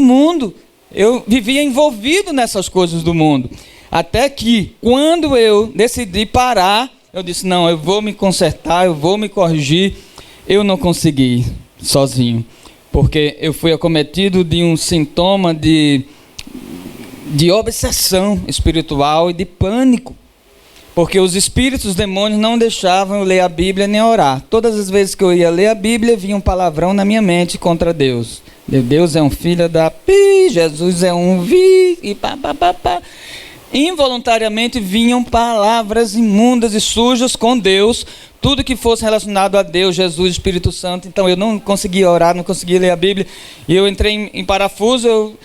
mundo. Eu vivia envolvido nessas coisas do mundo. Até que, quando eu decidi parar, eu disse, não, eu vou me consertar, eu vou me corrigir. Eu não consegui sozinho, porque eu fui acometido de um sintoma de obsessão espiritual e de pânico. Porque os espíritos, os demônios não deixavam eu ler a Bíblia nem orar. Todas as vezes que eu ia ler a Bíblia, vinha um palavrão na minha mente contra Deus. Deus é um filho da pi, Jesus é um vi, e pá, pá, pá, pá. Involuntariamente vinham palavras imundas e sujas com Deus, tudo que fosse relacionado a Deus, Jesus, Espírito Santo. Então eu não conseguia orar, não conseguia ler a Bíblia, e eu entrei em parafuso, eu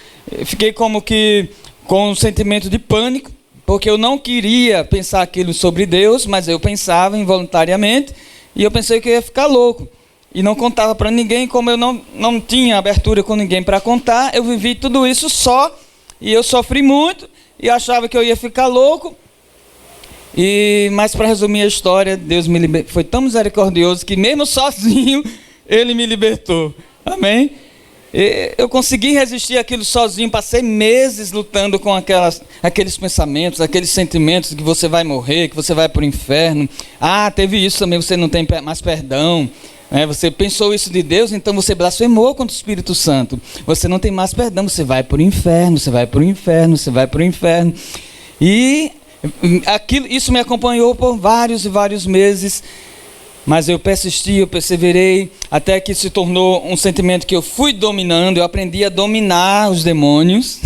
fiquei como que com um sentimento de pânico, porque eu não queria pensar aquilo sobre Deus, mas eu pensava involuntariamente, e eu pensei que eu ia ficar louco. E não contava para ninguém, como eu não tinha abertura com ninguém para contar, eu vivi tudo isso só, e eu sofri muito, e achava que eu ia ficar louco. Mas para resumir a história, Deus foi tão misericordioso, que mesmo sozinho, Ele me libertou. Amém? Eu consegui resistir àquilo sozinho, passei meses lutando com aqueles pensamentos, aqueles sentimentos que você vai morrer, que você vai para o inferno. Teve isso também, você não tem mais perdão. Você pensou isso de Deus, então você blasfemou contra o Espírito Santo. Você não tem mais perdão, você vai para o inferno, você vai para o inferno, você vai para o inferno. E isso me acompanhou por vários e vários meses. Mas eu persisti, eu perseverei, até que se tornou um sentimento que eu fui dominando. Eu aprendi a dominar os demônios.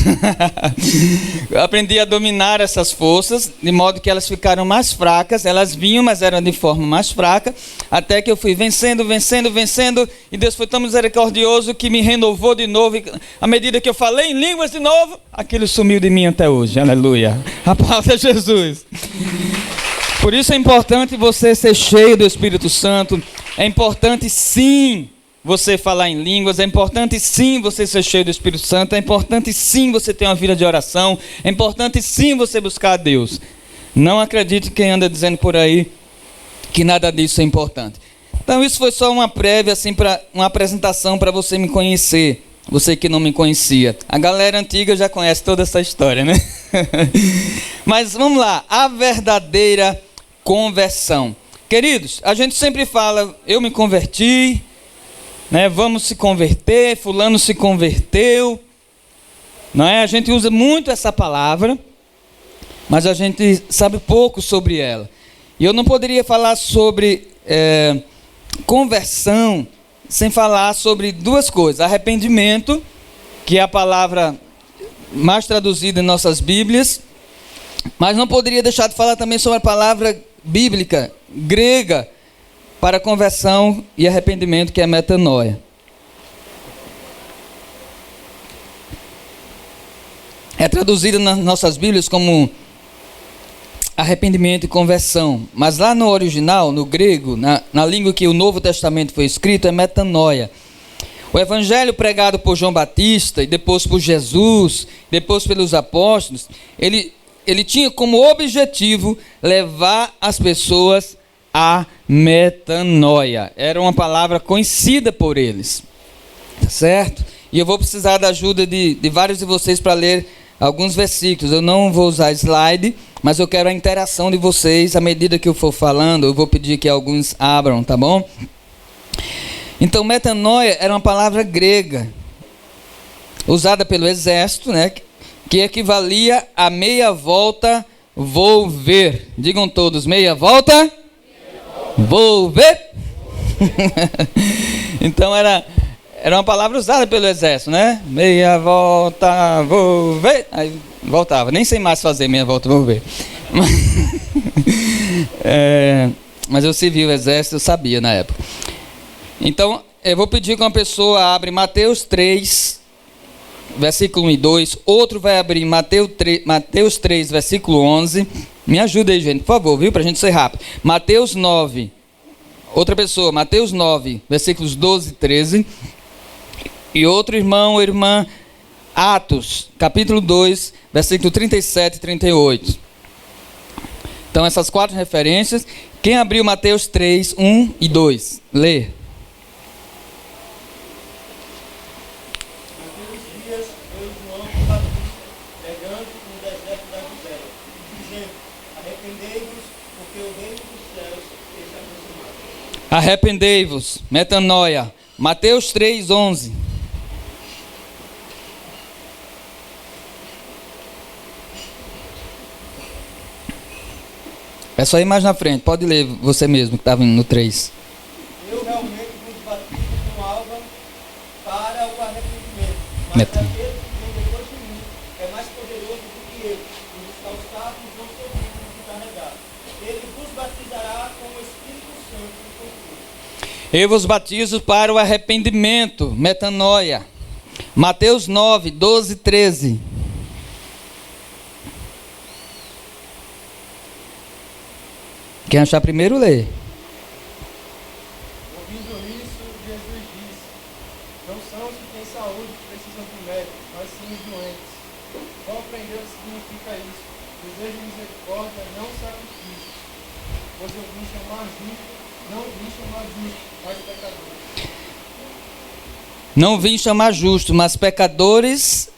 Eu aprendi a dominar essas forças, de modo que elas ficaram mais fracas. Elas vinham, mas eram de forma mais fraca. Até que eu fui vencendo. E Deus foi tão misericordioso que me renovou de novo. E à medida que eu falei em línguas de novo, aquilo sumiu de mim até hoje. Aleluia. A palavra é Jesus. Por isso é importante você ser cheio do Espírito Santo. É importante sim você falar em línguas. É importante sim você ser cheio do Espírito Santo. É importante sim você ter uma vida de oração. É importante sim você buscar a Deus. Não acredite quem anda dizendo por aí que nada disso é importante. Então isso foi só uma prévia, assim, uma apresentação para você me conhecer. Você que não me conhecia. A galera antiga já conhece toda essa história, né? Mas vamos lá. A verdadeira conversão. Queridos, a gente sempre fala, eu me converti, né? Vamos se converter, fulano se converteu, não é? A gente usa muito essa palavra, mas a gente sabe pouco sobre ela. E eu não poderia falar sobre conversão sem falar sobre duas coisas. Arrependimento, que é a palavra mais traduzida em nossas Bíblias, mas não poderia deixar de falar também sobre a palavra bíblica, grega, para conversão e arrependimento, que é metanoia. É traduzida nas nossas Bíblias como arrependimento e conversão, mas lá no original, no grego, na língua que o Novo Testamento foi escrito, é metanoia. O evangelho pregado por João Batista e depois por Jesus, depois pelos apóstolos, ele tinha como objetivo levar as pessoas à metanoia. Era uma palavra conhecida por eles, tá certo? E eu vou precisar da ajuda de vários de vocês para ler alguns versículos. Eu não vou usar slide, mas eu quero a interação de vocês. À medida que eu for falando, eu vou pedir que alguns abram, tá bom? Então, metanoia era uma palavra grega, usada pelo exército, né? Que equivalia a meia volta, volver. Digam todos, meia volta, volver. Então era uma palavra usada pelo exército, né? Meia volta, volver. Aí voltava, nem sei mais fazer meia volta, volver. Mas eu servi o exército, eu sabia na época. Então, eu vou pedir que uma pessoa abra Mateus 3, versículo 1 e 2, outro vai abrir Mateus 3, versículo 11, me ajuda aí, gente, por favor, viu, para a gente ser rápido. Mateus 9, outra pessoa, Mateus 9, versículos 12 e 13, e outro irmão ou irmã, Atos, capítulo 2, versículo 37 e 38. Então, essas 4 referências. Quem abriu Mateus 3, 1 e 2, lê. veio João o Batista, pregando no deserto da Judéia, dizendo: arrependei-vos, porque o reino dos céus está aproximado. Arrependei-vos, metanoia. Mateus 3:11. É só ir mais na frente, pode ler você mesmo que estava no 3. Eu realmente vos batizo com água para o arrependimento, mas Meta. aquele que vem depois de mim é mais poderoso do que eu, os calçados não sou digno de carregar. Ele vos batizará com o Espírito Santo e com fogo. Eu vos batizo para o arrependimento, metanoia. Mateus 9, 12, 13. Quem achar primeiro, lê. Ouvindo isso, Jesus disse: não são os que têm saúde que precisam de médico, mas sim os doentes. Qual aprendeu o que significa isso? Desejo misericórdia, não sacrifício. Pois eu vim chamar justo, não vim chamar justo, mas pecadores. Não vim chamar justo, mas pecadores.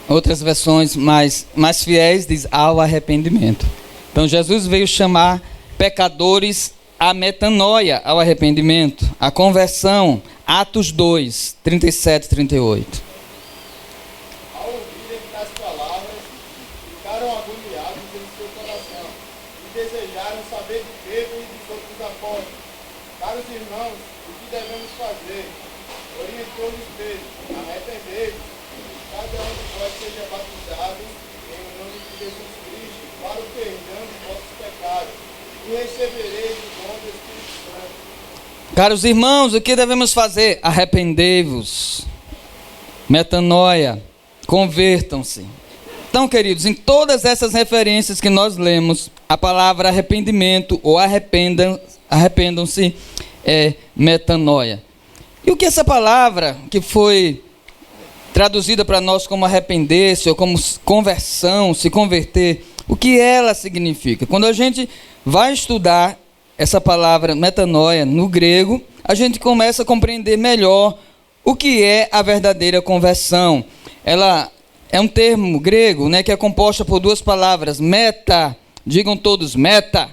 Outras versões mais fiéis diz ao arrependimento. Então Jesus veio chamar pecadores à metanoia, ao arrependimento, à conversão. Atos 2, 37 e 38. Ao ouvirem tais palavras, ficaram agoniados em seu coração e desejaram saber de Pedro e dos outros apóstolos. Caros irmãos, o que devemos fazer? Orientou-lhes Pedro: arrependei-vos, cada um de vós seja batizado em nome de Jesus Cristo para o perdão de vossos pecados, e recebereis o dom do Espírito Santo. Caros irmãos, o que devemos fazer? Arrependei-vos. Metanoia. Convertam-se. Então, queridos, em todas essas referências que nós lemos, a palavra arrependimento ou arrependam-se é metanoia. E o que essa palavra, que foi traduzida para nós como arrepender-se ou como conversão, se converter, o que ela significa? Quando a gente vai estudar essa palavra metanoia no grego, a gente começa a compreender melhor o que é a verdadeira conversão. Ela é um termo grego, né, que é composta por duas palavras, meta, digam todos, meta.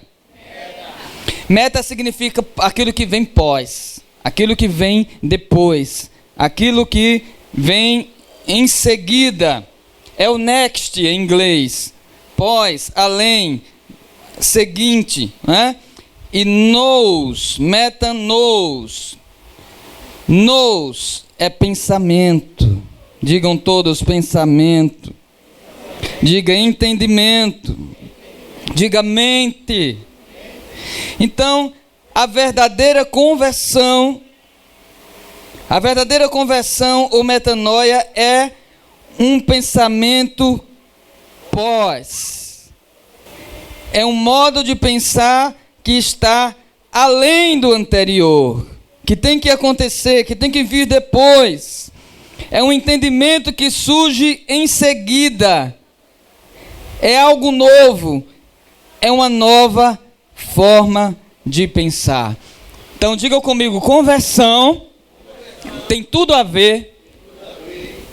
Meta significa aquilo que vem pós, aquilo que vem depois, aquilo que vem em seguida. É o next em inglês, pós, além, seguinte, né? E nous, meta nous. Nous é pensamento. Digam todos pensamento. Diga entendimento. Diga mente. Então, a verdadeira conversão ou metanoia é um pensamento pós. É um modo de pensar que está além do anterior, que tem que acontecer, que tem que vir depois. É um entendimento que surge em seguida. É algo novo. É uma nova forma de pensar. Então diga comigo, conversão tem tudo a ver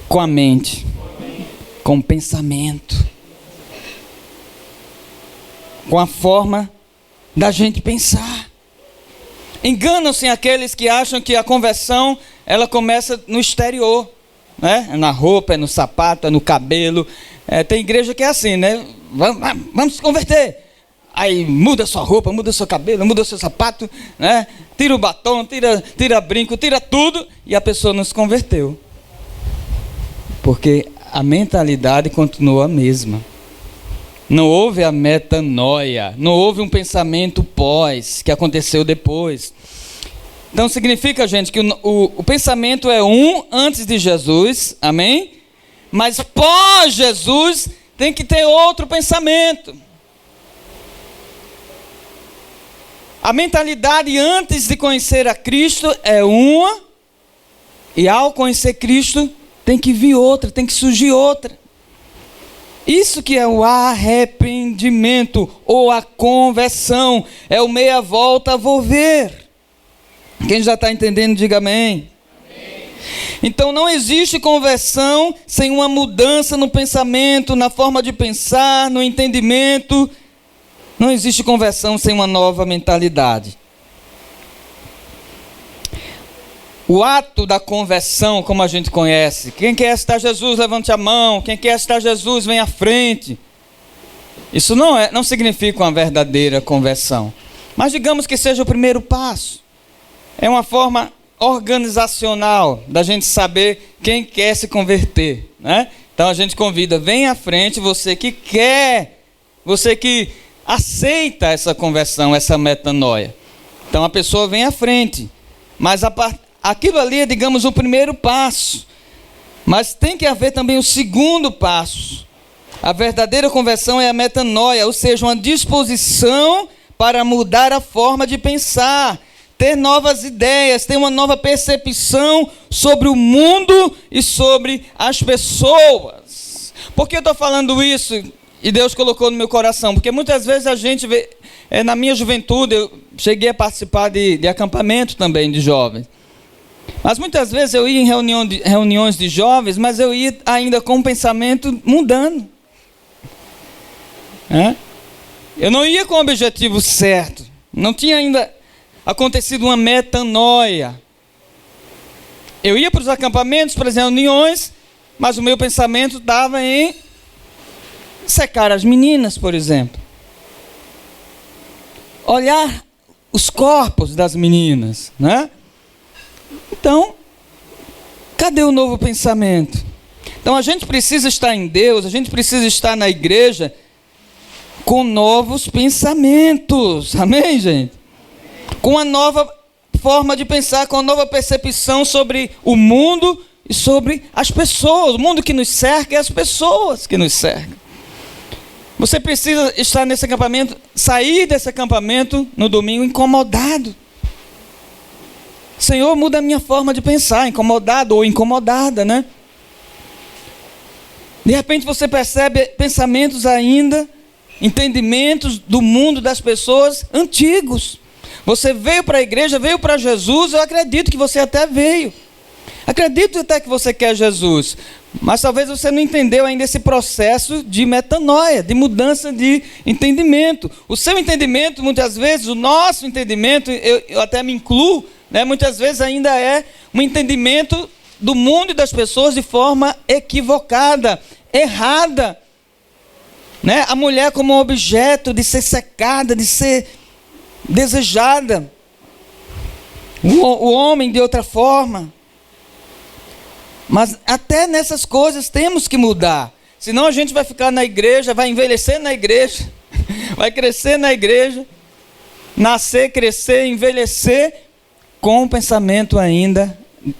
com a mente, com o pensamento, com a forma da gente pensar. Enganam-se aqueles que acham que a conversão ela começa no exterior, né? É na roupa, é no sapato, é no cabelo. Tem igreja que é assim, né? Vamos se converter. Aí muda sua roupa, muda seu cabelo, muda seu sapato, né? Tira o batom, tira brinco, tira tudo, e a pessoa não se converteu. Porque a mentalidade continua a mesma. Não houve a metanoia, não houve um pensamento pós, que aconteceu depois. Então significa, gente, que o pensamento é um antes de Jesus, amém? Mas pós Jesus tem que ter outro pensamento. A mentalidade antes de conhecer a Cristo é uma, e ao conhecer Cristo tem que vir outra, tem que surgir outra. Isso que é o arrependimento ou a conversão, é o meia volta a volver. Quem já está entendendo, diga amém. Amém. Então não existe conversão sem uma mudança no pensamento, na forma de pensar, no entendimento. Não existe conversão sem uma nova mentalidade. O ato da conversão, como a gente conhece, quem quer aceitar Jesus, levante a mão. Quem quer aceitar Jesus, vem à frente. Isso não significa uma verdadeira conversão. Mas digamos que seja o primeiro passo. É uma forma organizacional da gente saber quem quer se converter, né? Então a gente convida, vem à frente você que quer, você que aceita essa conversão, essa metanoia. Então a pessoa vem à frente, mas aquilo ali é, digamos, o primeiro passo. Mas tem que haver também o segundo passo. A verdadeira conversão é a metanoia, ou seja, uma disposição para mudar a forma de pensar, ter novas ideias, ter uma nova percepção sobre o mundo e sobre as pessoas. Por que eu estou falando isso? E Deus colocou no meu coração, porque muitas vezes a gente vê, na minha juventude, eu cheguei a participar de acampamento também de jovens. Mas muitas vezes eu ia em reuniões de jovens, mas eu ia ainda com o pensamento mudando. Eu não ia com o objetivo certo. Não tinha ainda acontecido uma metanoia. Eu ia para os acampamentos, para as reuniões, mas o meu pensamento estava em secar as meninas, por exemplo. Olhar os corpos das meninas, né? Então, cadê o novo pensamento? Então a gente precisa estar em Deus, a gente precisa estar na igreja com novos pensamentos. Amém, gente? Com uma nova forma de pensar, com uma nova percepção sobre o mundo e sobre as pessoas. O mundo que nos cerca e as pessoas que nos cercam. Você precisa estar nesse acampamento, sair desse acampamento no domingo incomodado. Senhor, muda a minha forma de pensar, incomodado ou incomodada, né? De repente você percebe pensamentos ainda, entendimentos do mundo das pessoas antigos. Você veio para a igreja, veio para Jesus, eu acredito que você até veio. Acredito até que você quer Jesus. Mas talvez você não entendeu ainda esse processo de metanoia, de mudança de entendimento. O seu entendimento, muitas vezes, o nosso entendimento, eu até me incluo, né, muitas vezes ainda é um entendimento do mundo e das pessoas de forma equivocada, errada. Né? A mulher como um objeto de ser secada, de ser desejada. O homem de outra forma. Mas até nessas coisas temos que mudar. Senão a gente vai ficar na igreja, vai envelhecer na igreja, vai crescer na igreja, nascer, crescer, envelhecer, com o pensamento ainda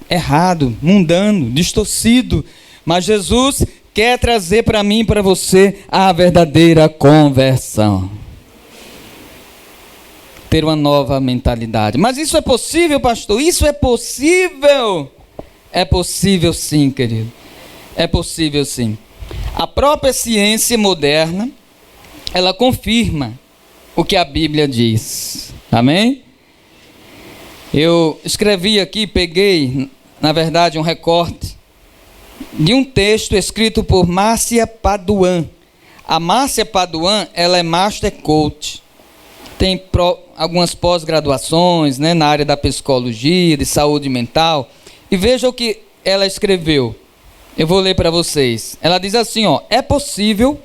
errado, mundano, distorcido. Mas Jesus quer trazer para mim e para você a verdadeira conversão. Ter uma nova mentalidade. Mas isso é possível, pastor? Isso é possível? É possível sim, querido. É possível sim. A própria ciência moderna, ela confirma o que a Bíblia diz. Amém? Eu escrevi aqui, peguei, na verdade, um recorte de um texto escrito por Márcia Paduan. A Márcia Paduan, ela é Master Coach. Tem algumas pós-graduações, né, na área da psicologia, de saúde mental. E veja o que ela escreveu. Eu vou ler para vocês. Ela diz assim, é possível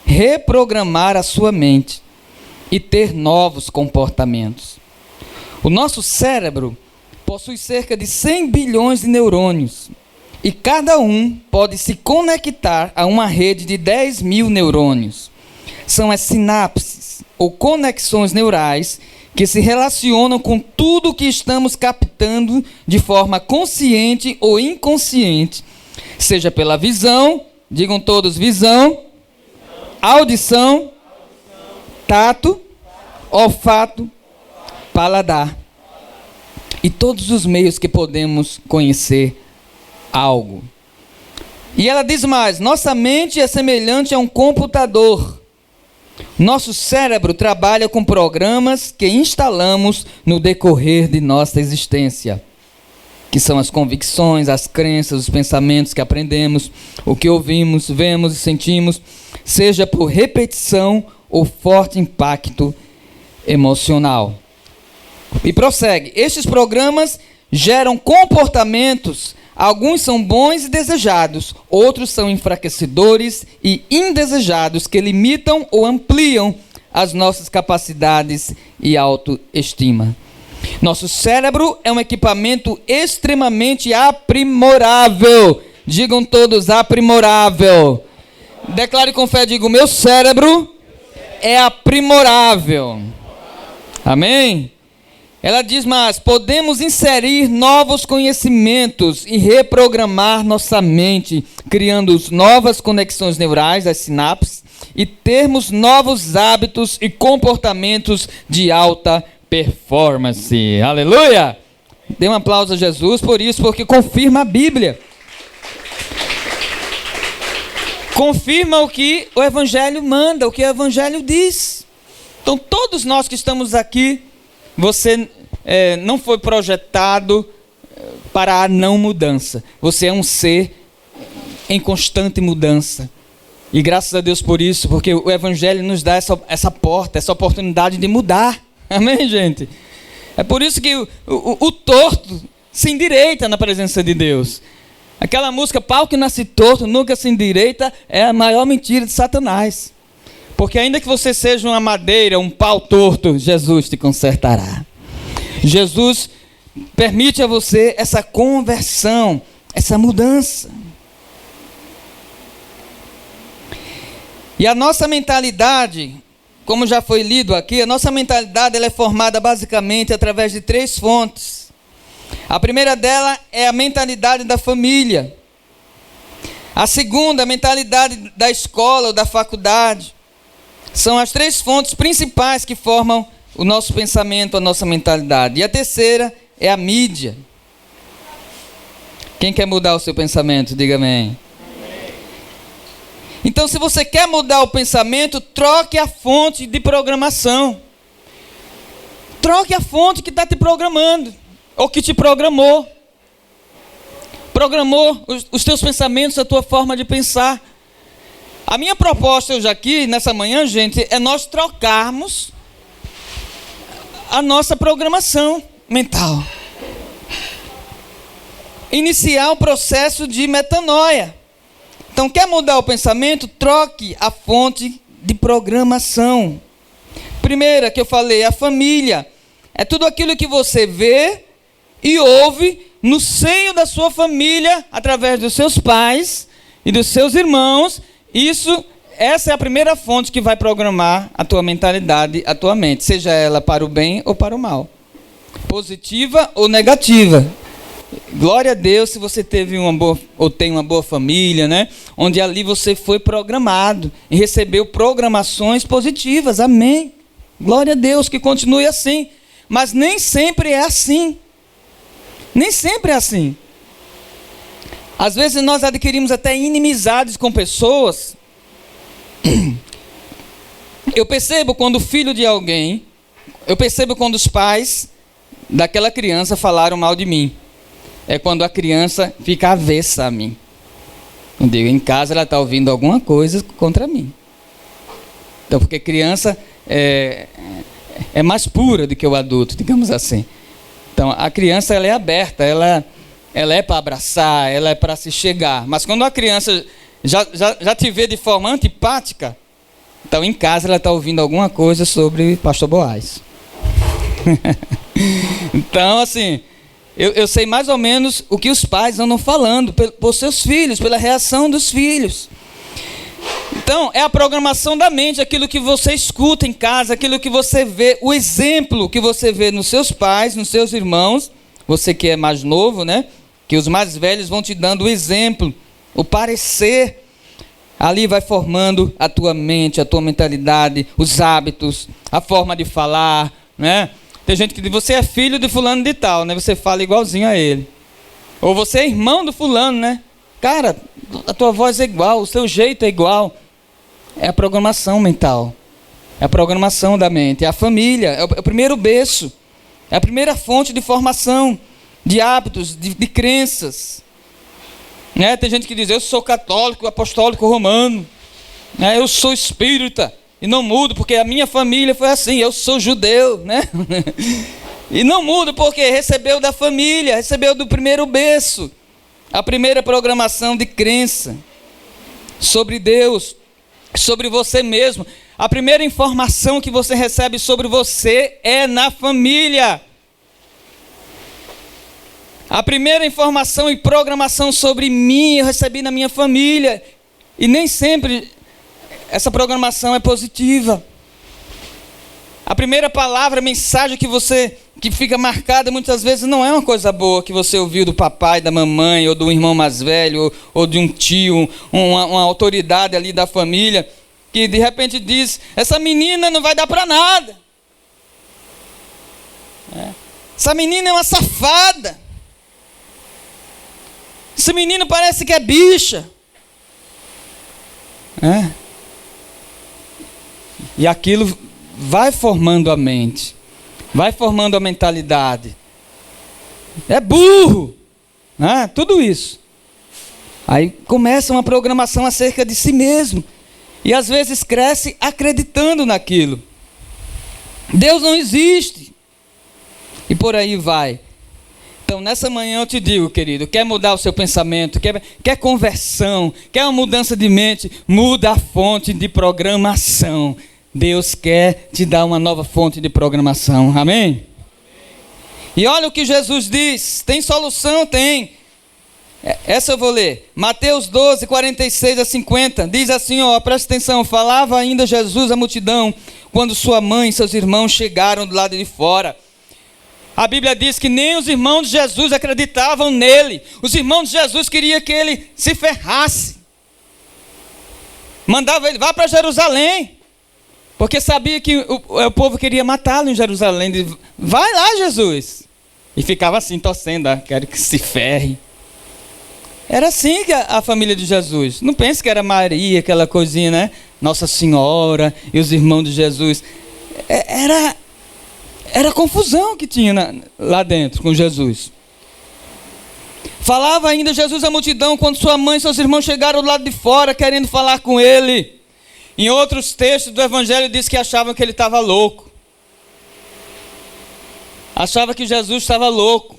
reprogramar a sua mente e ter novos comportamentos. O nosso cérebro possui cerca de 100 bilhões de neurônios e cada um pode se conectar a uma rede de 10 mil neurônios. São as sinapses ou conexões neurais que se relacionam com tudo que estamos captando de forma consciente ou inconsciente, seja pela visão, digam todos visão, audição, tato, olfato, paladar e todos os meios que podemos conhecer algo. E ela diz mais: nossa mente é semelhante a um computador. Nosso cérebro trabalha com programas que instalamos no decorrer de nossa existência. que são as convicções, as crenças, os pensamentos que aprendemos, o que ouvimos, vemos e sentimos, seja por repetição ou forte impacto emocional. E prossegue: estes programas geram comportamentos, alguns são bons e desejados, outros são enfraquecedores e indesejados, que limitam ou ampliam as nossas capacidades e autoestima. Nosso cérebro é um equipamento extremamente aprimorável. Digam todos: aprimorável. Declare com fé, diga: o meu cérebro é aprimorável. Amém? Ela diz mais: podemos inserir novos conhecimentos e reprogramar nossa mente, criando novas conexões neurais, as sinapses, e termos novos hábitos e comportamentos de alta performance. Aleluia! Dê um aplauso a Jesus por isso, porque confirma a Bíblia. Confirma o que o Evangelho manda, o que o Evangelho diz. Então, todos nós que estamos aqui, você não foi projetado para a não mudança. Você é um ser em constante mudança. E graças a Deus por isso, porque o Evangelho nos dá essa porta, essa oportunidade de mudar. Amém, gente? É por isso que o torto se endireita na presença de Deus. Aquela música, pau que nasce torto, nunca se endireita, é a maior mentira de Satanás. Porque ainda que você seja uma madeira, um pau torto, Jesus te consertará. Jesus permite a você essa conversão, essa mudança. E a nossa mentalidade, como já foi lido aqui, a nossa mentalidade ela é formada basicamente através de 3 fontes. A primeira dela é a mentalidade da família. A segunda, a mentalidade da escola ou da faculdade. São as 3 fontes principais que formam o nosso pensamento, a nossa mentalidade. E a terceira é a mídia. Quem quer mudar o seu pensamento, diga amém. Então, se você quer mudar o pensamento, troque a fonte de programação. Troque a fonte que está te programando, ou que te programou. Programou os teus pensamentos, a tua forma de pensar. A minha proposta hoje aqui, nessa manhã, gente, é nós trocarmos a nossa programação mental. Iniciar o processo de metanoia. Então, quer mudar o pensamento? Troque a fonte de programação. Primeira que eu falei, a família. É tudo aquilo que você vê e ouve no seio da sua família, através dos seus pais e dos seus irmãos. Essa é a primeira fonte que vai programar a tua mentalidade, a tua mente, seja ela para o bem ou para o mal, positiva ou negativa. Glória a Deus se você teve tem uma boa família, né? Onde ali você foi programado e recebeu programações positivas. Amém. Glória a Deus, que continue assim. Mas nem sempre é assim. Nem sempre é assim. Às vezes nós adquirimos até inimizades com pessoas. Eu percebo quando o filho de alguém, eu percebo quando os pais daquela criança falaram mal de mim. É quando a criança fica avessa a mim. Eu digo, em casa ela está ouvindo alguma coisa contra mim. Então, porque criança é mais pura do que o adulto, digamos assim. Então, a criança ela é aberta, ela é para abraçar, ela é para se chegar. Mas quando a criança já te vê de forma antipática, então em casa ela está ouvindo alguma coisa sobre Pastor Boaz. Então, assim, eu sei mais ou menos o que os pais andam falando por seus filhos, pela reação dos filhos. Então, é a programação da mente, aquilo que você escuta em casa, aquilo que você vê, o exemplo que você vê nos seus pais, nos seus irmãos, você que é mais novo, né? Que os mais velhos vão te dando o exemplo, o parecer. Ali vai formando a tua mente, a tua mentalidade, os hábitos, a forma de falar, né? Tem gente que diz, você é filho de fulano de tal, né? Você fala igualzinho a ele. Ou você é irmão do fulano, né? Cara, a tua voz é igual, o seu jeito é igual. É a programação mental. É a programação da mente. É a família, é o primeiro berço. É a primeira fonte de formação. de hábitos, de crenças. Né? Tem gente que diz, eu sou católico, apostólico romano, né? Eu sou espírita e não mudo porque a minha família foi assim, eu sou judeu, né? E não mudo porque recebeu da família, recebeu do primeiro berço, a primeira programação de crença sobre Deus, sobre você mesmo. A primeira informação que você recebe sobre você é na família. A primeira informação e programação sobre mim eu recebi na minha família. E nem sempre essa programação é positiva. A primeira palavra, mensagem que fica marcada muitas vezes não é uma coisa boa que você ouviu do papai, da mamãe, ou do irmão mais velho, ou de um tio, uma autoridade ali da família, que de repente diz, essa menina não vai dar para nada. Essa menina é uma safada. Esse menino parece que é bicha. E aquilo vai formando a mente, vai formando a mentalidade. É burro. Tudo isso. Aí começa uma programação acerca de si mesmo. E às vezes cresce acreditando naquilo. Deus não existe. E por aí vai. Então, nessa manhã eu te digo, querido, quer mudar o seu pensamento, quer conversão, quer uma mudança de mente, muda a fonte de programação. Deus quer te dar uma nova fonte de programação. Amém? E olha o que Jesus diz. Tem solução? Tem. Essa eu vou ler. Mateus 12, 46 a 50. Diz assim, presta atenção. Falava ainda Jesus à multidão, quando sua mãe e seus irmãos chegaram do lado de fora. A Bíblia diz que nem os irmãos de Jesus acreditavam nele. Os irmãos de Jesus queriam que ele se ferrasse. Mandava ele, vá para Jerusalém. Porque sabia que o povo queria matá-lo em Jerusalém. Vai lá, Jesus. E ficava assim, torcendo, quero que se ferre. Era assim que a família de Jesus. Não pense que era Maria, aquela coisinha, né? Nossa Senhora e os irmãos de Jesus. Era confusão que tinha lá dentro com Jesus. Falava ainda Jesus à multidão quando sua mãe e seus irmãos chegaram do lado de fora querendo falar com ele. Em outros textos do Evangelho diz que achavam que ele estava louco. Achava que Jesus estava louco.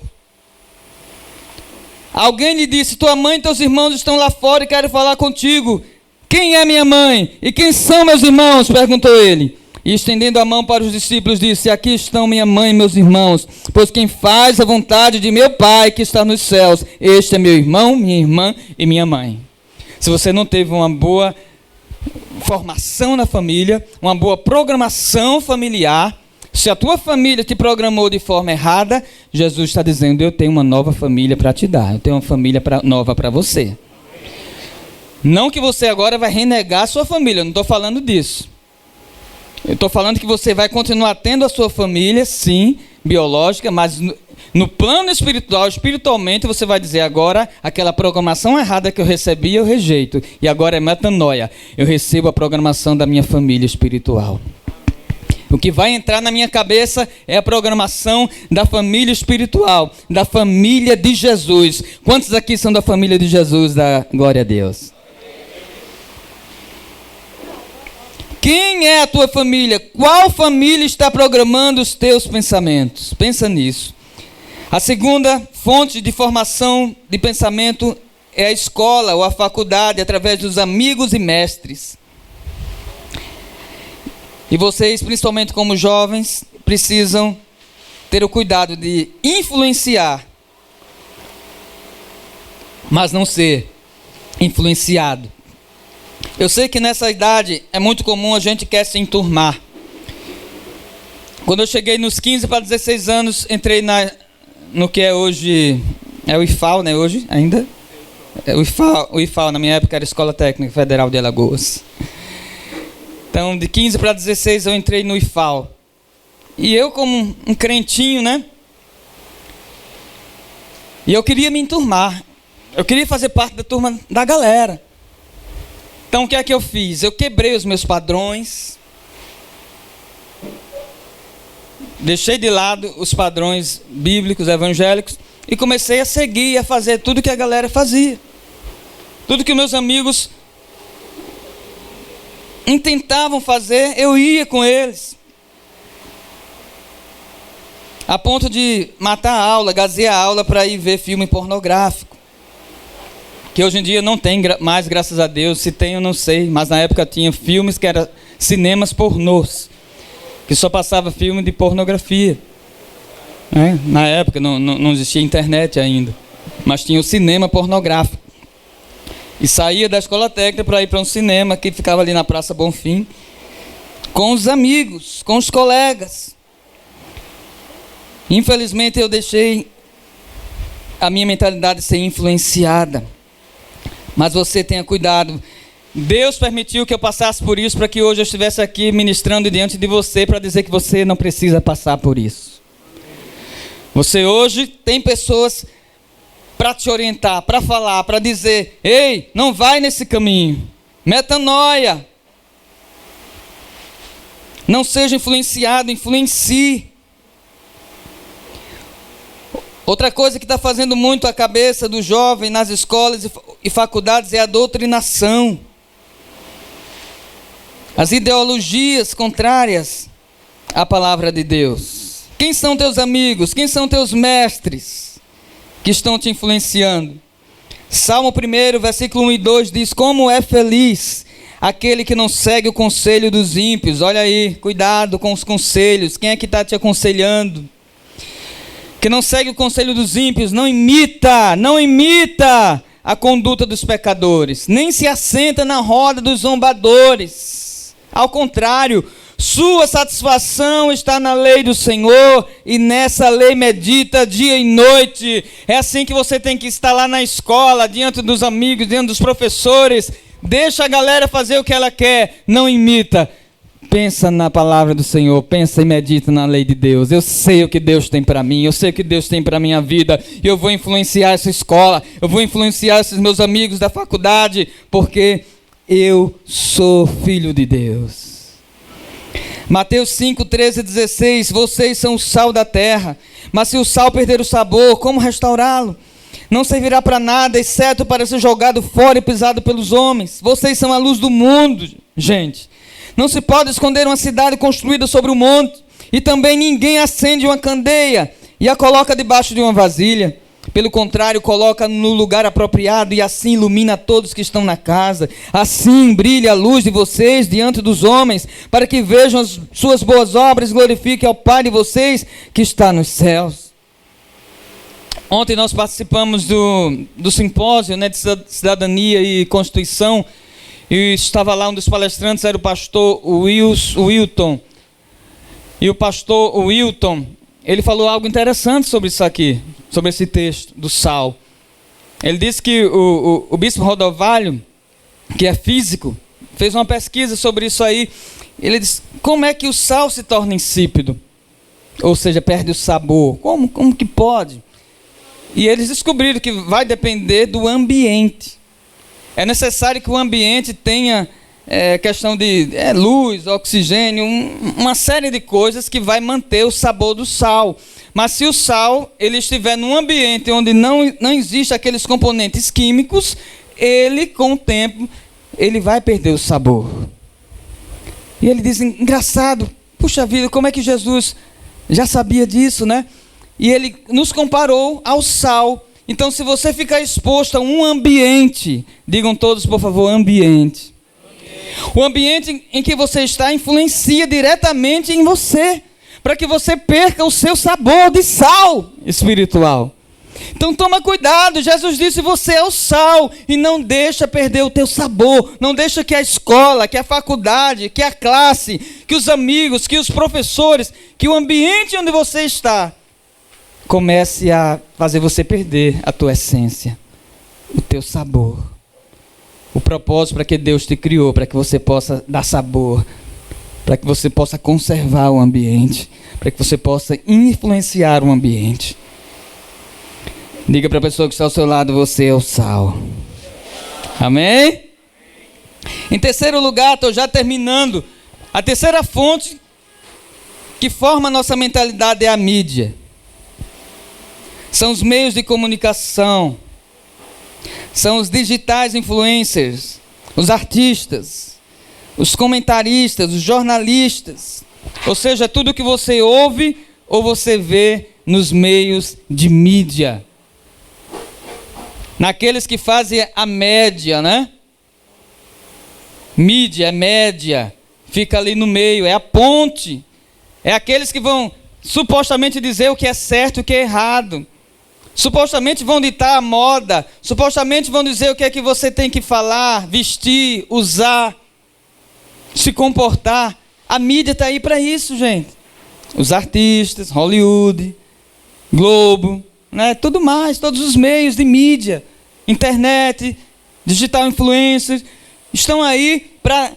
Alguém lhe disse, tua mãe e teus irmãos estão lá fora e querem falar contigo. Quem é minha mãe? E quem são meus irmãos? Perguntou ele. E estendendo a mão para os discípulos, disse, aqui estão minha mãe e meus irmãos, pois quem faz a vontade de meu Pai que está nos céus, este é meu irmão, minha irmã e minha mãe. Se você não teve uma boa formação na família, uma boa programação familiar, se a tua família te programou de forma errada, Jesus está dizendo, eu tenho uma nova família para te dar, eu tenho uma família nova para você. Não que você agora vai renegar a sua família, eu não estou falando disso. Eu estou falando que você vai continuar tendo a sua família, sim, biológica, mas no plano espiritual, espiritualmente, você vai dizer agora, aquela programação errada que eu recebi, eu rejeito. E agora é metanoia. Eu recebo a programação da minha família espiritual. O que vai entrar na minha cabeça é a programação da família espiritual, da família de Jesus. Quantos aqui são da família de Jesus? Da glória a Deus. Quem é a tua família? Qual família está programando os teus pensamentos? Pensa nisso. A segunda fonte de formação de pensamento é a escola ou a faculdade, através dos amigos e mestres. E vocês, principalmente como jovens, precisam ter o cuidado de influenciar, mas não ser influenciado. Eu sei que nessa idade é muito comum a gente quer se enturmar. Quando eu cheguei nos 15 para 16 anos, entrei no que é hoje, é o IFAL, né, hoje ainda? É o IFAL, na minha época era Escola Técnica Federal de Alagoas. Então, de 15 para 16 eu entrei no IFAL. E eu como um crentinho, né? E eu queria me enturmar. Eu queria fazer parte da turma da galera. Então, o que é que eu fiz? Eu quebrei os meus padrões. Deixei de lado os padrões bíblicos, evangélicos. e comecei a seguir, a fazer tudo que a galera fazia. Tudo que meus amigos intentavam fazer, eu ia com eles. A ponto de matar a aula, gazear a aula para ir ver filme pornográfico. Que hoje em dia não tem mais, graças a Deus. Se tem, eu não sei. Mas na época tinha filmes que eram cinemas pornôs. Que só passava filme de pornografia. Na época não existia internet ainda. Mas tinha o cinema pornográfico. E saía da escola técnica para ir para um cinema que ficava ali na Praça Bonfim. Com os amigos, com os colegas. Infelizmente eu deixei a minha mentalidade ser influenciada. Mas você tenha cuidado. Deus permitiu que eu passasse por isso para que hoje eu estivesse aqui ministrando diante de você para dizer que você não precisa passar por isso. Você hoje tem pessoas para te orientar, para falar, para dizer: ei, não vai nesse caminho. Metanoia. Não seja influenciado, influencie. Outra coisa que está fazendo muito a cabeça do jovem nas escolas e faculdades é a doutrinação. As ideologias contrárias à palavra de Deus. Quem são teus amigos? Quem são teus mestres que estão te influenciando? Salmo 1, versículo 1 e 2 diz: como é feliz aquele que não segue o conselho dos ímpios. Olha aí, cuidado com os conselhos. Quem é que está te aconselhando? Que não segue o conselho dos ímpios, não imita a conduta dos pecadores, nem se assenta na roda dos zombadores. Ao contrário, sua satisfação está na lei do Senhor, e nessa lei medita dia e noite. É assim que você tem que estar lá na escola, diante dos amigos, diante dos professores. Deixa a galera fazer o que ela quer, não imita. Pensa na palavra do Senhor, pensa e medita na lei de Deus. Eu sei o que Deus tem para mim, eu sei o que Deus tem para a minha vida. Eu vou influenciar essa escola, eu vou influenciar esses meus amigos da faculdade, porque eu sou filho de Deus. Mateus 5, 13 e 16, vocês são o sal da terra, mas se o sal perder o sabor, como restaurá-lo? Não servirá para nada, exceto para ser jogado fora e pisado pelos homens. Vocês são a luz do mundo, gente. Não se pode esconder uma cidade construída sobre um monte, e também ninguém acende uma candeia e a coloca debaixo de uma vasilha. Pelo contrário, coloca no lugar apropriado e assim ilumina todos que estão na casa. Assim brilha a luz de vocês diante dos homens, para que vejam as suas boas obras e glorifiquem ao Pai de vocês que está nos céus. Ontem nós participamos do simpósio, de cidadania e Constituição. E estava lá um dos palestrantes, era o pastor Wilton. E o pastor Wilton, ele falou algo interessante sobre isso aqui, sobre esse texto do sal. Ele disse que o bispo Rodovalho, que é físico, fez uma pesquisa sobre isso aí. Ele disse: como é que o sal se torna insípido? Ou seja, perde o sabor. Como que pode? E eles descobriram que vai depender do ambiente. É necessário que o ambiente tenha questão de luz, oxigênio, uma série de coisas que vai manter o sabor do sal. Mas se o sal ele estiver num ambiente onde não existe aqueles componentes químicos, ele, com o tempo, ele vai perder o sabor. E ele diz: engraçado, puxa vida, como é que Jesus já sabia disso, né? E ele nos comparou ao sal. Então, se você ficar exposto a um ambiente, digam todos, por favor, ambiente. O ambiente em que você está influencia diretamente em você, para que você perca o seu sabor de sal espiritual. Então, toma cuidado. Jesus disse: você é o sal, e não deixa perder o teu sabor. Não deixa que a escola, que a faculdade, que a classe, que os amigos, que os professores, que o ambiente onde você está comece a fazer você perder a tua essência, o teu sabor, o propósito para que Deus te criou, para que você possa dar sabor, para que você possa conservar o ambiente, para que você possa influenciar o ambiente. Diga para a pessoa que está ao seu lado: você é o sal. Amém? Em terceiro lugar, estou já terminando, a terceira fonte que forma a nossa mentalidade é a mídia. são os meios de comunicação, são os digitais influencers, os artistas, os comentaristas, os jornalistas, ou seja, tudo que você ouve ou você vê nos meios de mídia. Naqueles que fazem a média, né? Mídia é média, fica ali no meio, é a ponte. É aqueles que vão supostamente dizer o que é certo e o que é errado. Supostamente vão ditar a moda, supostamente vão dizer o que é que você tem que falar, vestir, usar, se comportar. A mídia está aí para isso, gente. Os artistas, Hollywood, Globo, né? Tudo mais, todos os meios de mídia, internet, digital influencers, estão aí para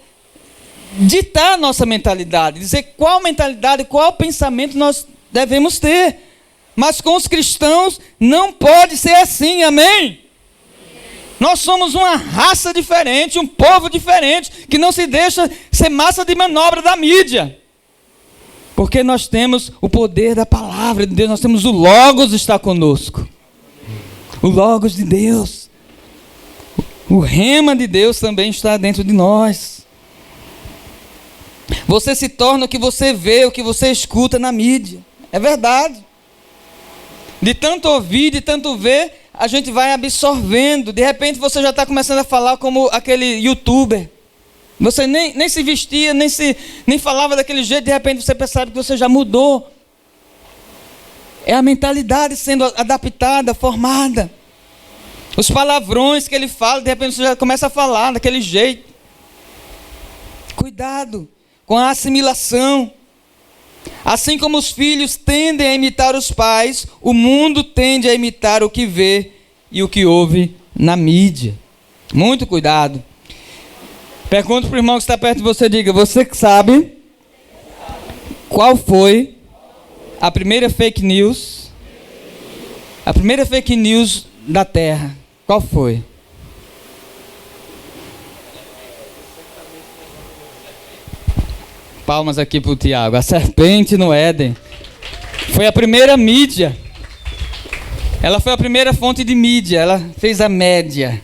ditar a nossa mentalidade, dizer qual mentalidade, qual pensamento nós devemos ter. Mas com os cristãos não pode ser assim, amém? Nós somos uma raça diferente, um povo diferente, que não se deixa ser massa de manobra da mídia. Porque nós temos o poder da palavra de Deus, nós temos o Logos está conosco. O Logos de Deus. O Rema de Deus também está dentro de nós. Você se torna o que você vê, o que você escuta na mídia. É verdade. De tanto ouvir, de tanto ver, a gente vai absorvendo. De repente você já está começando a falar como aquele youtuber. Você nem se vestia, nem falava daquele jeito, de repente você percebe que você já mudou. É a mentalidade sendo adaptada, formada. Os palavrões que ele fala, de repente você já começa a falar daquele jeito. Cuidado com a assimilação. Assim como os filhos tendem a imitar os pais, o mundo tende a imitar o que vê e o que ouve na mídia. Muito cuidado. Pergunto para o irmão que está perto de você, diga, você que sabe qual foi a primeira fake news? A primeira fake news da Terra, qual foi? Palmas aqui para o Tiago. A serpente no Éden. Foi a primeira mídia. Ela foi a primeira fonte de mídia. Ela fez a média.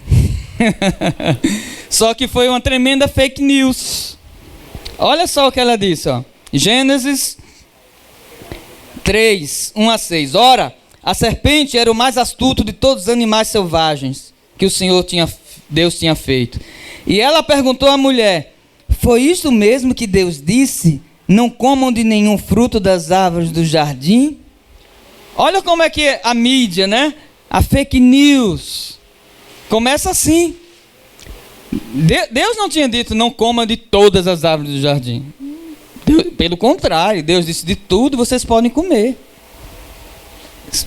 Só que foi uma tremenda fake news. Olha só o que ela disse. Ó. Gênesis 3, 1 a 6. Ora, a serpente era o mais astuto de todos os animais selvagens que o Senhor Deus tinha feito. E ela perguntou à mulher, foi isso mesmo que Deus disse? Não comam de nenhum fruto das árvores do jardim? Olha como é que é a mídia, né? A fake news. Começa assim. Deus não tinha dito, não coma de todas as árvores do jardim. Pelo contrário, Deus disse, de tudo vocês podem comer.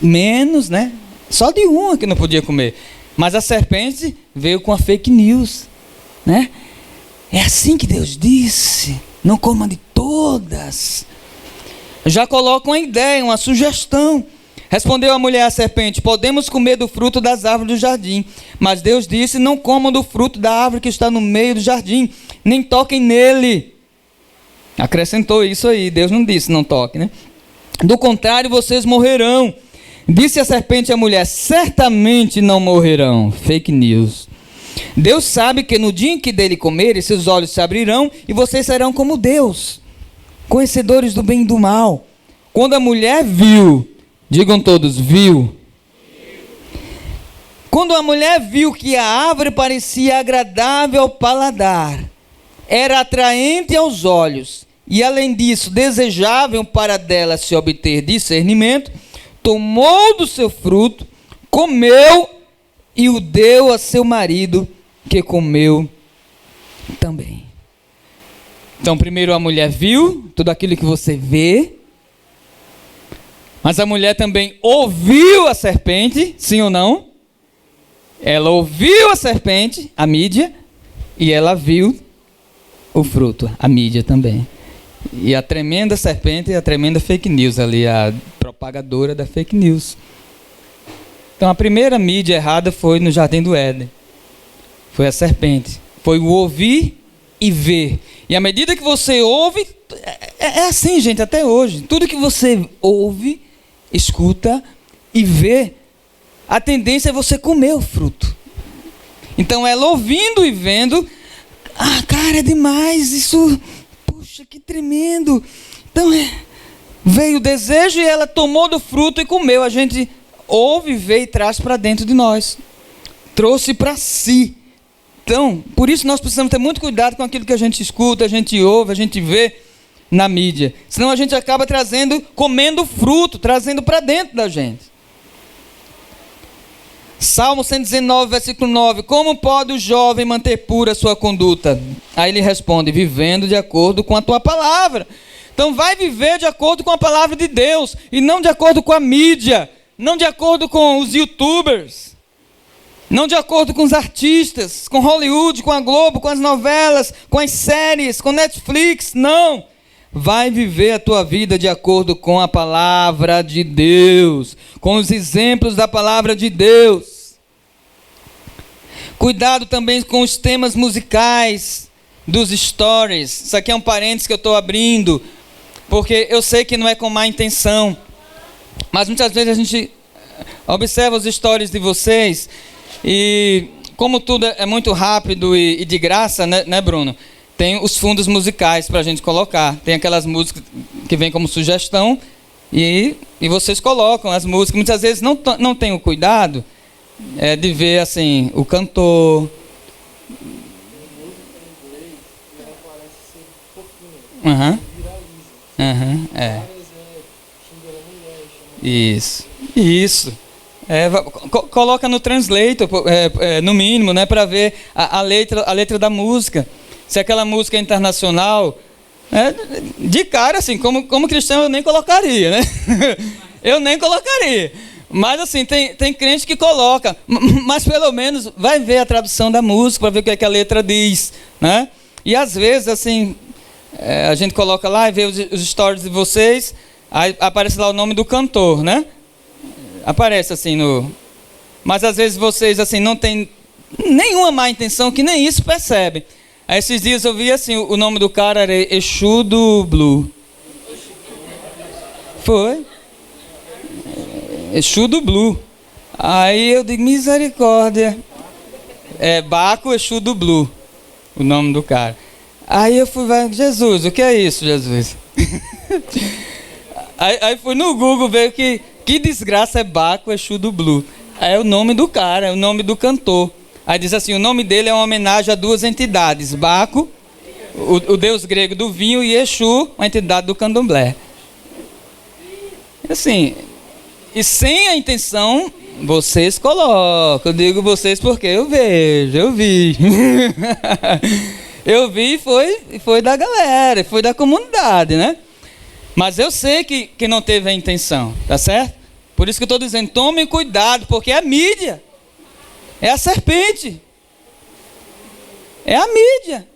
Menos, né? Só de uma que não podia comer. Mas a serpente veio com a fake news, né? É assim que Deus disse, não coma de todas. Já coloca uma ideia, uma sugestão. Respondeu a mulher à serpente, podemos comer do fruto das árvores do jardim. Mas Deus disse, não comam do fruto da árvore que está no meio do jardim, nem toquem nele. Acrescentou isso aí, Deus não disse, não toque, né? Do contrário, vocês morrerão. Disse a serpente à mulher, certamente não morrerão. Fake news. Deus sabe que no dia em que dele comerem, seus olhos se abrirão e vocês serão como Deus, conhecedores do bem e do mal. Quando a mulher viu, digam todos, viu. Quando a mulher viu que a árvore parecia agradável ao paladar, era atraente aos olhos, e além disso, desejável para dela se obter discernimento, tomou do seu fruto, comeu e o deu a seu marido, que comeu também. Então, primeiro a mulher viu tudo aquilo que você vê, mas a mulher também ouviu a serpente, sim ou não? Ela ouviu a serpente, a mídia, e ela viu o fruto, a mídia também. E a tremenda serpente e a tremenda fake news ali, a propagadora da fake news. Então a primeira mídia errada foi no Jardim do Éden. Foi a serpente. Foi o ouvir e ver. E à medida que você ouve, é assim, gente, até hoje. Tudo que você ouve, escuta e vê, a tendência é você comer o fruto. Então ela ouvindo e vendo, cara, é demais, isso, puxa, que tremendo. Então veio o desejo e ela tomou do fruto e comeu. A gente ouve, vê e traz para dentro de nós. Trouxe para si. Então, por isso nós precisamos ter muito cuidado com aquilo que a gente escuta, a gente ouve, a gente vê na mídia. Senão a gente acaba comendo fruto, trazendo para dentro da gente. Salmo 119, versículo 9. Como pode o jovem manter pura a sua conduta? Aí ele responde, vivendo de acordo com a tua palavra. Então vai viver de acordo com a palavra de Deus, e não de acordo com a mídia, não de acordo com os youtubers, não de acordo com os artistas, com Hollywood, com a Globo, com as novelas, com as séries, com Netflix, não. Vai viver a tua vida de acordo com a palavra de Deus, com os exemplos da palavra de Deus. Cuidado também com os temas musicais dos stories. Isso aqui é um parênteses que eu estou abrindo, porque eu sei que não é com má intenção, mas muitas vezes a gente observa os stories de vocês e como tudo é muito rápido e de graça, né, Bruno? Tem os fundos musicais para a gente colocar. Tem aquelas músicas que vêm como sugestão e vocês colocam as músicas. Muitas vezes não tem o cuidado de ver assim, o cantor. Isso. Coloca no Translator, no mínimo, né, para ver a letra da música. Se aquela música é internacional, de cara, assim, como cristão eu nem colocaria, né? Eu nem colocaria. Mas assim, tem crente que coloca, mas pelo menos vai ver a tradução da música, para ver o que é que a letra diz, né? E às vezes, assim, a gente coloca lá e vê os stories de vocês, aí aparece lá o nome do cantor, né? Aparece assim Mas às vezes vocês, assim, não tem nenhuma má intenção, que nem isso percebem. Aí esses dias eu vi assim, o nome do cara era Exu do Blue. Foi? Exu do Blue. Aí eu digo, misericórdia. Baco Exu do Blue, o nome do cara. Aí eu fui, Jesus, o que é isso, Jesus? aí fui no Google ver que desgraça é Baco Exu do Blue. Aí é o nome do cara, é o nome do cantor. Aí diz assim, o nome dele é uma homenagem a duas entidades, Baco, o deus grego do vinho, e Exu, uma entidade do candomblé. Assim, e sem a intenção, vocês colocam. Eu digo vocês porque eu vejo, eu vi. Eu vi e foi da galera, foi da comunidade, né? Mas eu sei que não teve a intenção, tá certo? Por isso que eu estou dizendo, tomem cuidado, porque é a mídia. É a serpente. É a mídia.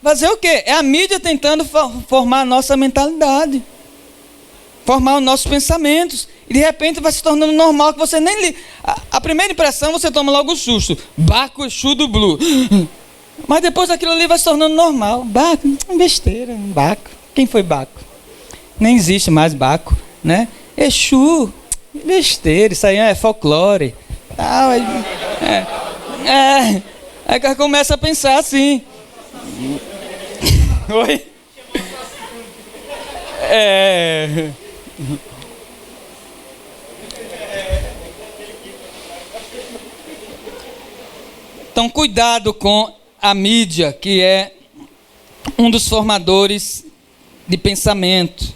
Fazer o quê? É a mídia tentando formar a nossa mentalidade. Formar os nossos pensamentos. E de repente vai se tornando normal que você nem liga. A primeira impressão você toma logo o susto. Baco Exu do Blue. Mas depois aquilo ali vai se tornando normal. Baco, besteira, Baco. Quem foi Baco? Nem existe mais Baco, né? Exu, besteira, isso aí é folclore. Aí que começa a pensar assim. Oi? Então, cuidado com a mídia, que é um dos formadores de pensamento.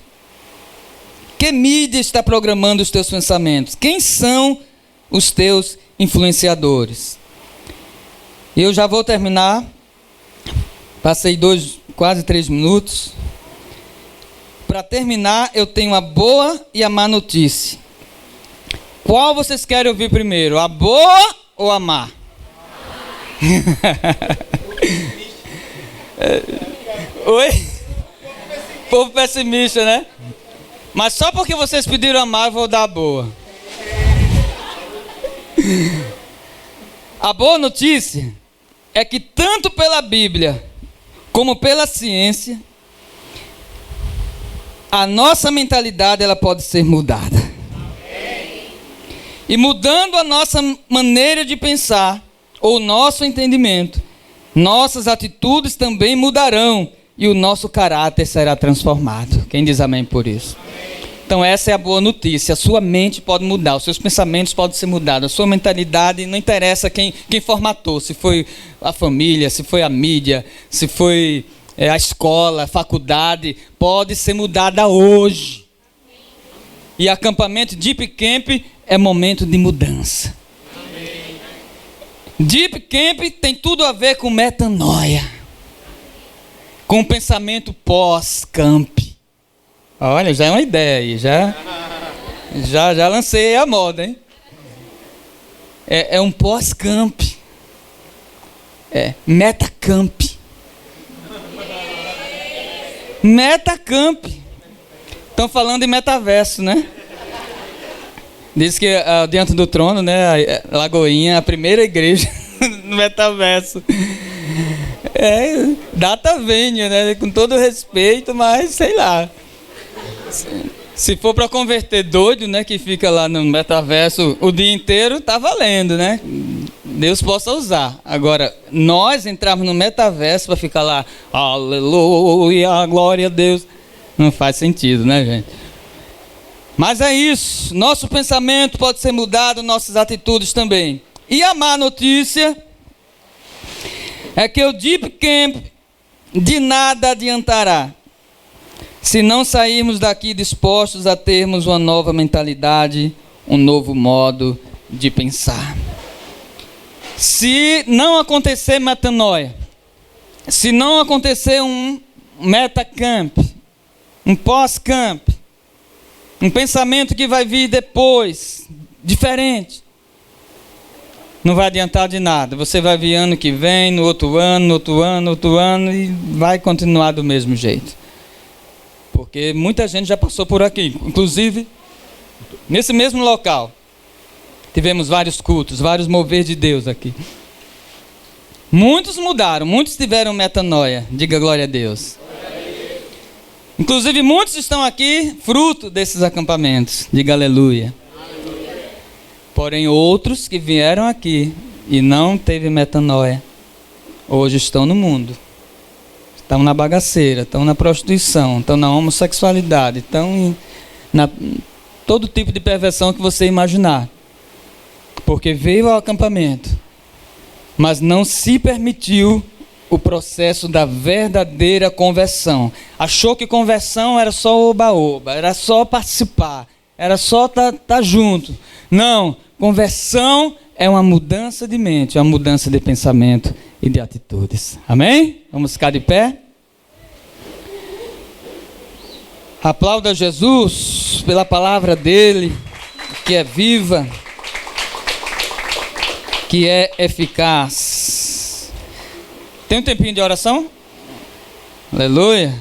Que mídia está programando os teus pensamentos? Quem são os teus influenciadores? Eu já vou terminar. Passei quase 3 minutos. Para terminar, eu tenho a boa e a má notícia. Qual vocês querem ouvir primeiro? A boa ou a má? Oi? Povo pessimista, né? Mas só porque vocês pediram a má, eu vou dar a boa. A boa notícia é que tanto pela Bíblia como pela ciência, a nossa mentalidade ela pode ser mudada. E mudando a nossa maneira de pensar, ou nosso entendimento, nossas atitudes também mudarão e o nosso caráter será transformado. Quem diz amém por isso? Então essa é a boa notícia. A sua mente pode mudar, os seus pensamentos podem ser mudados, a sua mentalidade, não interessa quem formatou, se foi a família, se foi a mídia, se foi a escola, a faculdade, pode ser mudada hoje. E acampamento Deep Camp é momento de mudança. Deep Camp tem tudo a ver com metanoia, com o pensamento pós-camp. Olha, já é uma ideia aí, já lancei a moda, hein? É um pós-camp, metacamp. Metacamp. Estão falando em metaverso, né? Diz que diante do trono, né, a Lagoinha, a primeira igreja no metaverso. Data vênia, né? Com todo respeito, mas sei lá. Se for para converter doido, né, que fica lá no metaverso o dia inteiro, tá valendo, né? Deus possa usar. Agora, nós entrarmos no metaverso para ficar lá, aleluia, glória a Deus, não faz sentido, né, gente? Mas é isso, nosso pensamento pode ser mudado, nossas atitudes também. E a má notícia é que o Deep Camp de nada adiantará se não sairmos daqui dispostos a termos uma nova mentalidade, um novo modo de pensar. Se não acontecer metanoia, se não acontecer um metacamp, um pós-camp, um pensamento que vai vir depois, diferente, não vai adiantar de nada. Você vai vir ano que vem, no outro ano e vai continuar do mesmo jeito. Porque muita gente já passou por aqui, inclusive nesse mesmo local. Tivemos vários cultos, vários mover de Deus aqui. Muitos mudaram, muitos tiveram metanoia. Diga glória a Deus. Inclusive muitos estão aqui fruto desses acampamentos. Diga aleluia. Porém outros que vieram aqui e não teve metanoia, hoje estão no mundo. Estão na bagaceira, estão na prostituição, estão na homossexualidade, estão em todo tipo de perversão que você imaginar. Porque veio ao acampamento, mas não se permitiu o processo da verdadeira conversão. Achou que conversão era só oba-oba, era só participar, era só tá junto. Não, conversão é uma mudança de mente, é uma mudança de pensamento e de atitudes. Amém? Vamos ficar de pé? Aplauda Jesus pela palavra dele, que é viva, que é eficaz. Tem um tempinho de oração? Aleluia.